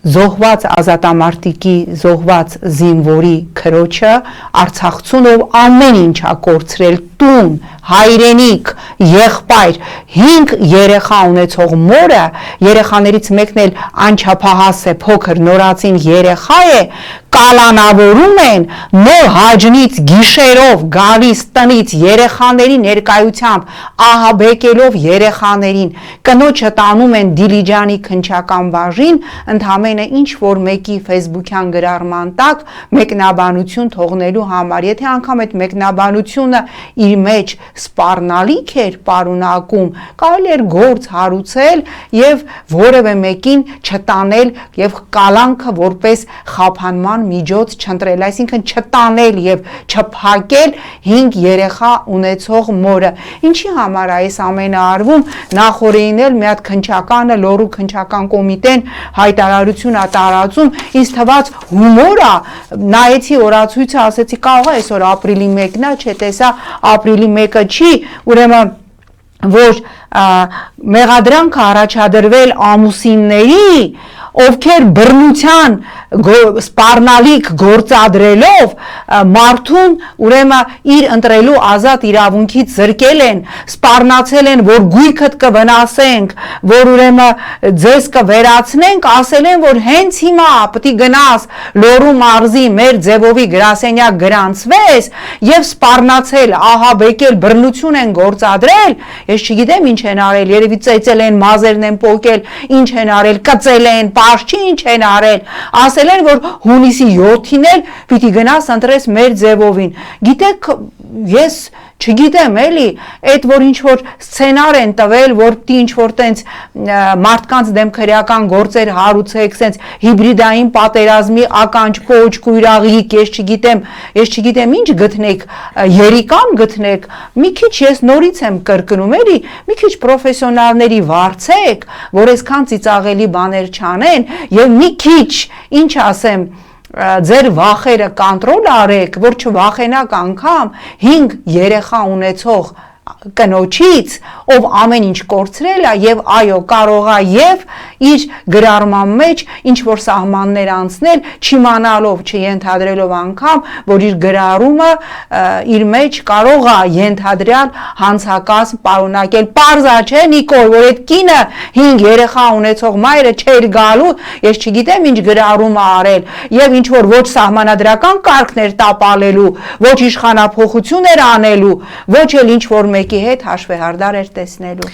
զոհված ազատամարտիկի, զոհված զինվորի քրոջը արցախցուն, ով ամեն ինչ ա կորցրել, տուն, հայրենիք, եղբայր, 5 երեխա ունեցող մորը, երեխաներից մեկն էլ անչափահաս է, փոքր նորածին երեխա է, կալանավորում են, նոր հաջնից գիշերով գալիս տնից երեխաների ներկայությամբ, ահաբեկելով երեխաներին, կնոջը տանում են Դիլիջանի քննչական բաժին, ընդամենը ինչ որ մեկի ֆեյսբուքյան գրառման տակ մեկնաբանություն թողնելու համար, եթե անգամ այդ մեկնաբանությունը իր մեջ սպառնալիք էր պարունակում, կարելի էր գործ հարուցել եւ որևէ մեկին չտանել եւ կալանքը որպես խափանման միջոց չընտրել, այսինքն չտանել եւ չփակել 5 երեխա ունեցող մորը։ Ինչի համար է այս ամենը արվում, նախորդին էլ մի հատ քննչականը, Լոռու քննչական կոմիտեն հայտարարություն ա տարածում, ինձ թվաց հումոր ա, նայեցի օրացույցը, ասեցի կարող է այսօր ապրիլի 1-ն է, չէ, տեսա ապրիլի 1-ը չի, ուրեմն որ մեղադրանք առաջադրվել ամուսինների, ովքեր բռնության սպառնալիք գործադրելով մարդուն ուրեմն իր ընտրելու ազատ իրավունքից զրկել են, սպառնացել են, որ գույքդ կվնասենք, որ ուրեմն ձեզ կվերացնենք, ասել են, որ հենց հիմա պիտի գնաս Լոռու մարզի մեր ձևովի գրասենյակ գրանցվես եւ սպառնացել, ահաբեկել, բռնություն են գործադրել, ես չգիտեմ ինչ են արել, երևի ծեծել են, մազերն են պոկել, ինչ են արել, կծել են, պարչի ինչ են արել, ասել են, որ հունիսի 7-ին էլ պիտի գնաս ընտրես մեր ձևովին, գիտեք, ես չգիտեմ էլի, այդ որ ինչ-որ սցենար են տվել, որ պիտի ինչ-որ տենց մարդկանց դեմ քրեական գործեր հարուցեք, սենց հիբրիդային պատերազմի ականջ պոչ կույրաղիկ, ես չգիտեմ ինչ գտնեք, երիկամ գտնեք, մի քիչ ես նորից եմ կրկնում էլի, մի քիչ պրոֆեսիոնալների վարձեք, որ այսքան ծիծաղելի բաներ չանեն եւ մի քիչ, ինչ ասեմ, ձեր վախերը կոնտրոլ արեք, որ չվախենաք անգամ 5 երեխա ունեցող կնոջից, ով ամեն ինչ կորցրել է եւ այո կարող է եւ իր գրառման մեջ ինչ որ սահմաններ անցնել, չիմանալով, չենթադրելով անգամ, որ իր գրառումը իր մեջ կարող է ենթադրյալ հանցակազմ պարունակել։ Պարզա չէ Նիկոլ, որ այդ կինը 5 երեխա ունեցող մայրը չէր գալու, ես չգիտեմ ինչ գրառում է արել եւ ինչ որ ոչ սահմանադրական կարգներ տապալելու, ոչ իշխանափոխություն էր անելու, ոչ էլ ինչ որ մեկի հետ հաշվեհարդար էր տեսնելու։